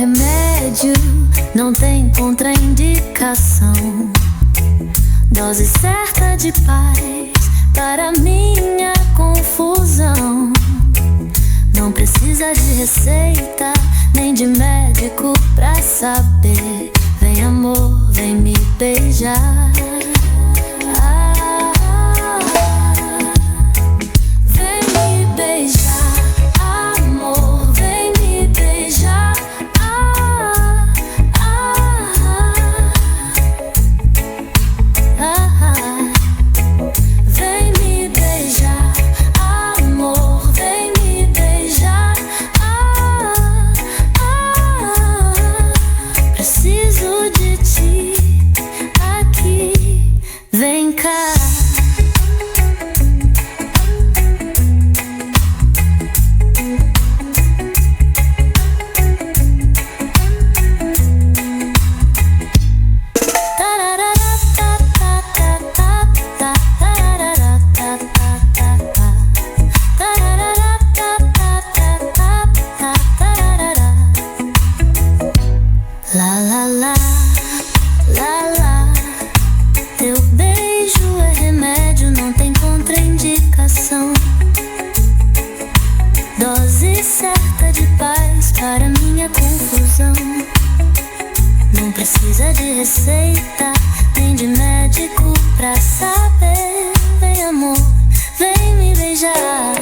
remédio, não tem contraindicação. Dose certa de paz para minha confusão. Não precisa de receita, nem de médico pra saber. Vem amor, vem me beijar. Vem me beijar, amor, vem me beijar. Vem me beijar, amor, vem me beijar. Preciso de ti aqui, vem cá. La la la, la la. Teu beijo é remédio, não tem contraindicação. Dose certa de paz para minha confusão. Não precisa de receita, nem de médico pra saber. Vem amor, vem me beijar.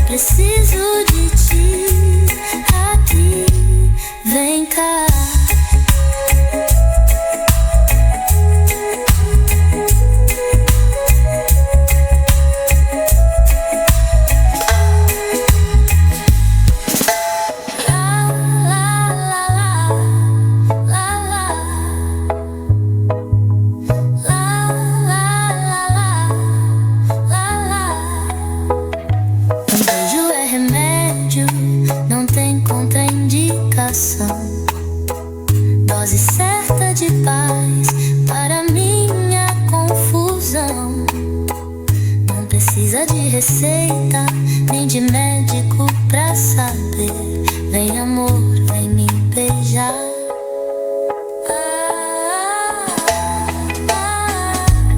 Preciso de ti aqui, vem cá. Não tem contraindicação. Dose certa de paz para minha confusão. Não precisa de receita, nem de médico pra saber. Vem amor, vem me beijar.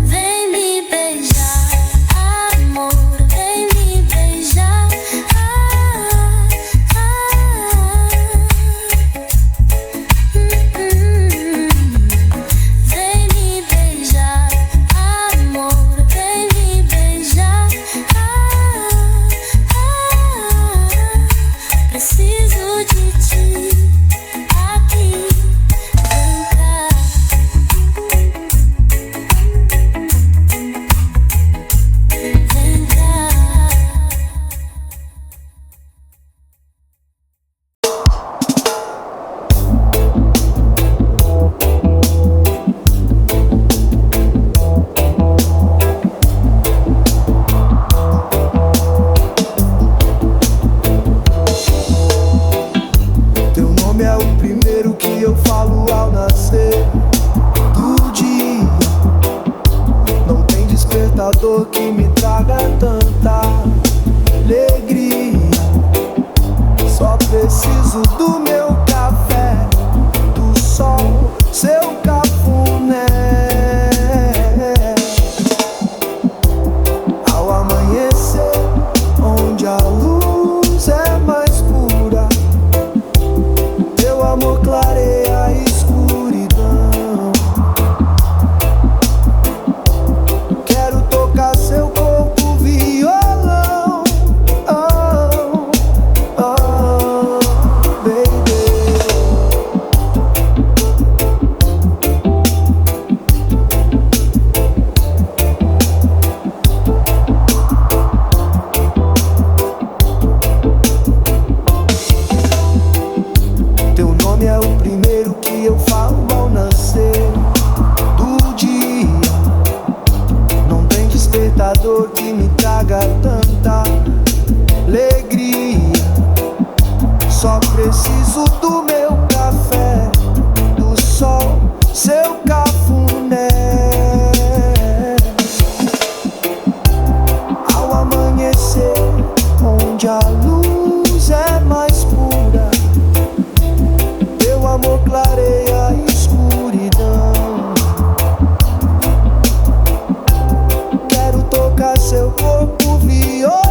Vem me beijar, amor, vem me beijar. Vem me beijar, amor, vem me beijar. Preciso de ti. Preciso do meu café, do sol, seu cafuné. Ao amanhecer, onde a luz é mais pura, teu amor clareia a escuridão. Quero tocar seu corpo, violão.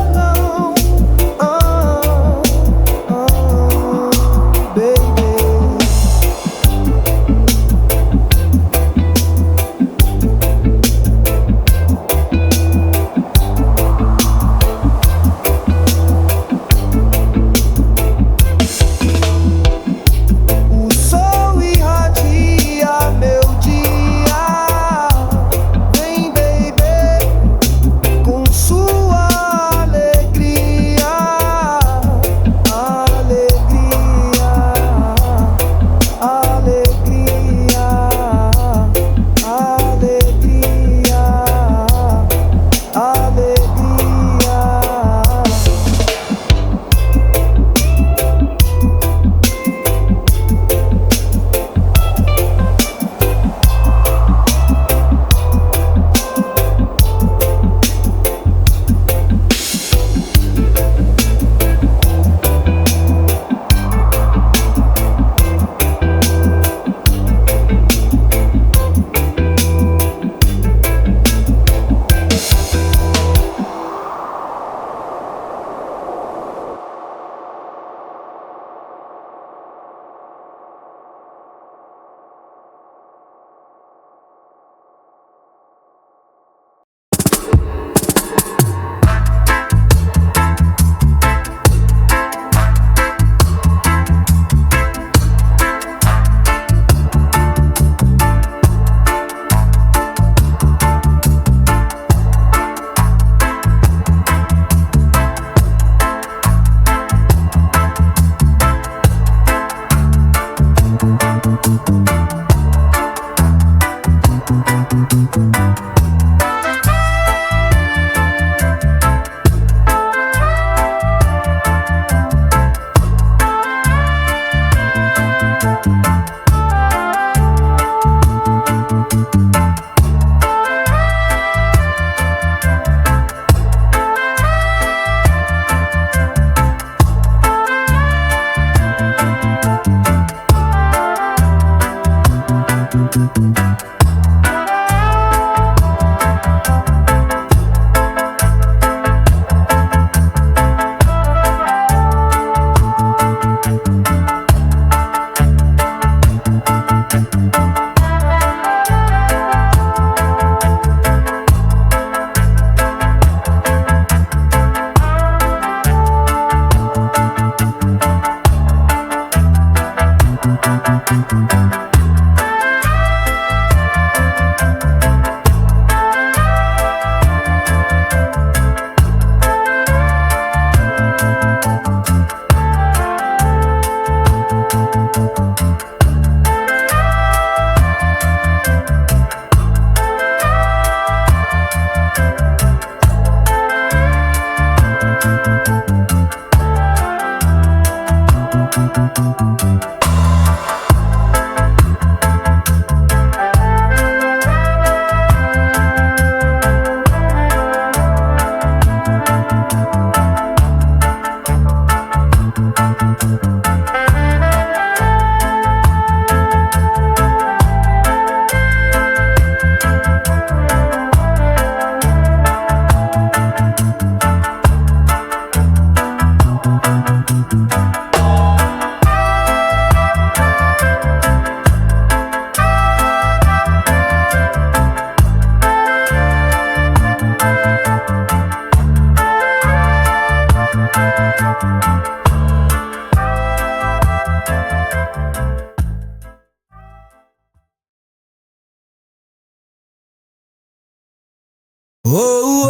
Oh,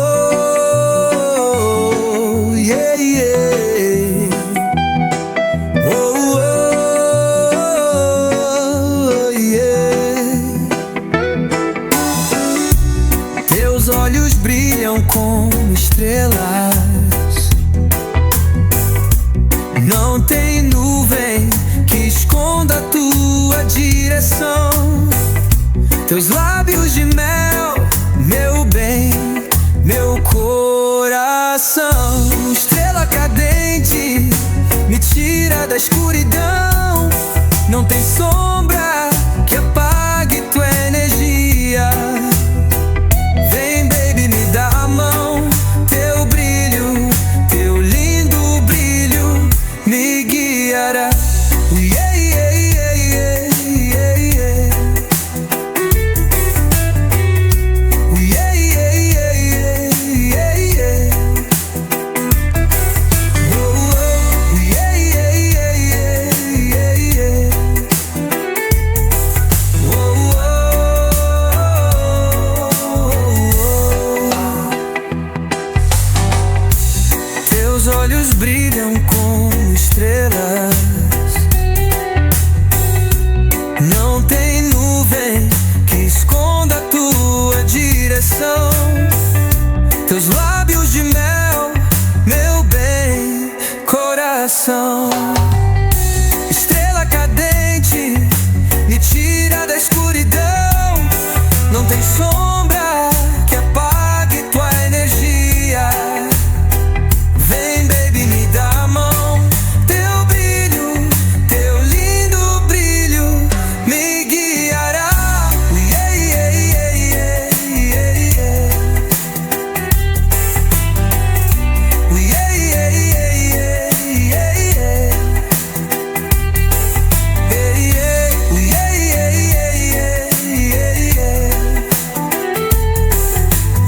oh, yeah, yeah. Oh, oh, yeah. Teus olhos brilham como estrelas. Não tem nuvem Estrela cadente, me tira da escuridão. Não tem sombra que apague tua energia. Vem, baby, me dá a mão. Teu brilho, teu lindo brilho me guiará. Yeah, yeah, yeah, yeah, yeah, yeah. Yeah, yeah, yeah, yeah, yeah, yeah. Oh, oh. Yeah, yeah, yeah, yeah, yeah, yeah. Oh, oh, oh. Teus olhos brilham como estrelas. Não tem nuvem que esconda a tua direção. Teus lábios de mel, meu bem, coração. Estrela cadente, me tira da escuridão. Não tem sombra que apague tua energia. Vem, baby, me dá a mão. Teu brilho, teu lindo brilho me guiará. Yeah, yeah, yeah, yeah, yeah, yeah. Yeah, yeah, yeah, yeah, yeah, yeah. Yeah, yeah, yeah, yeah, yeah, yeah.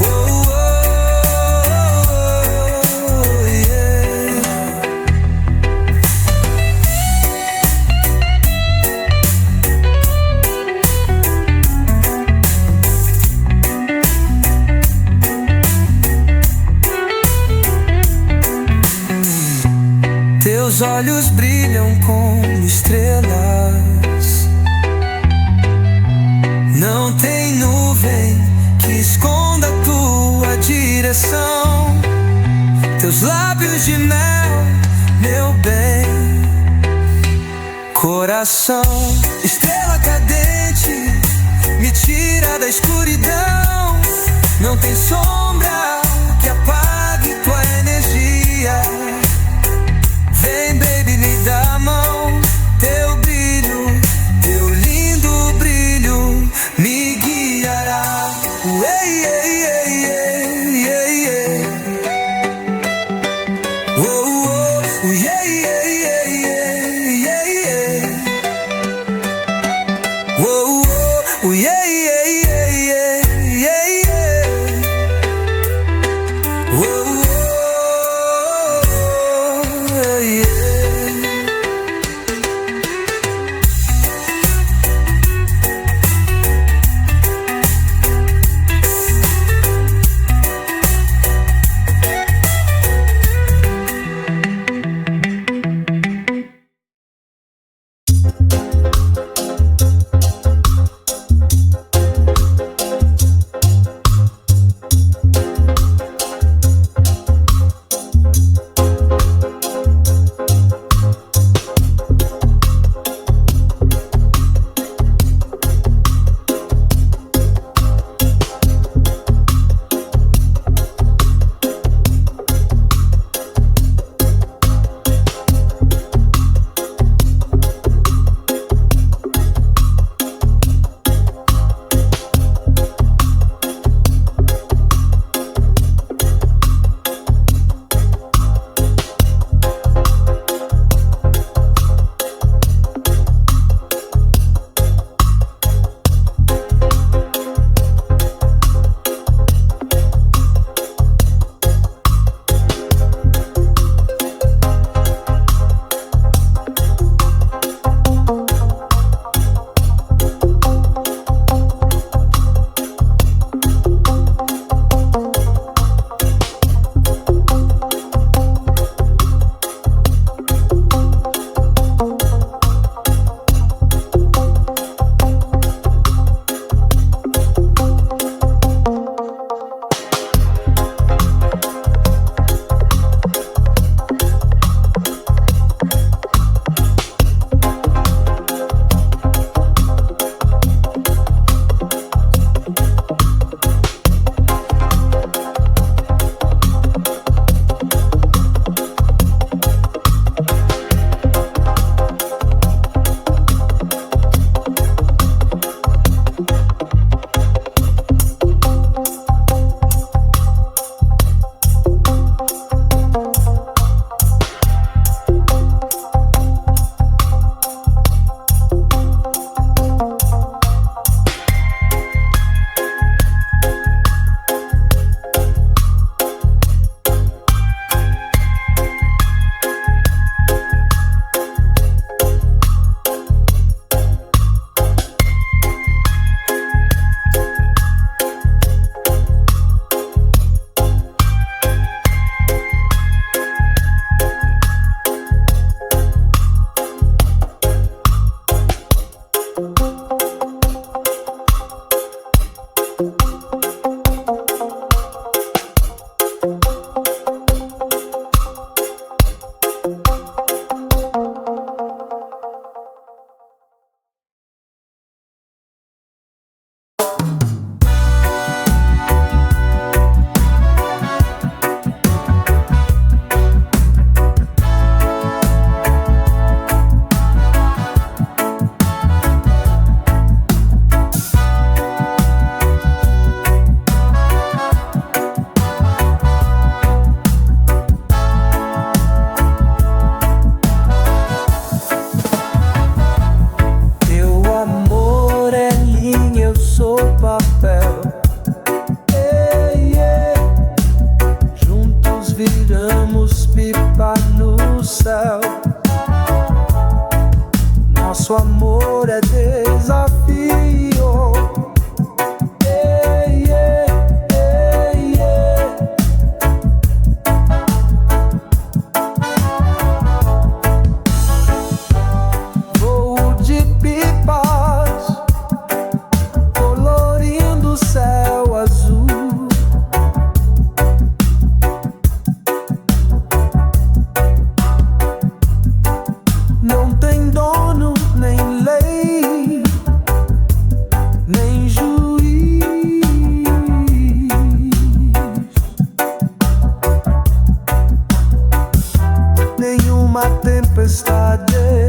Oh, oh, yeah. Teus olhos brilham como estrelas. Não tem nuvem que esconda a tua direção. Teus lábios de mel, meu bem, coração. Estrela cadente, me tira da escuridão. Não tem sombra que apague tua energia. Vem, baby, me dá a mão. Teu brilho, teu lindo brilho me guiará. Yeah, yeah, yeah, yeah, yeah, yeah. Oh, oh, yeah, yeah, yeah, yeah, yeah, yeah. Oh, oh, yeah, yeah, yeah, yeah, yeah, yeah. Oh, oh, yeah. pipa no céu. Nosso amor é desafio. Ei, ei, ei, ei. Voo de pipas, colorindo o céu azul. Não tem dono, nem lei, nem juiz. Nenhuma tempestade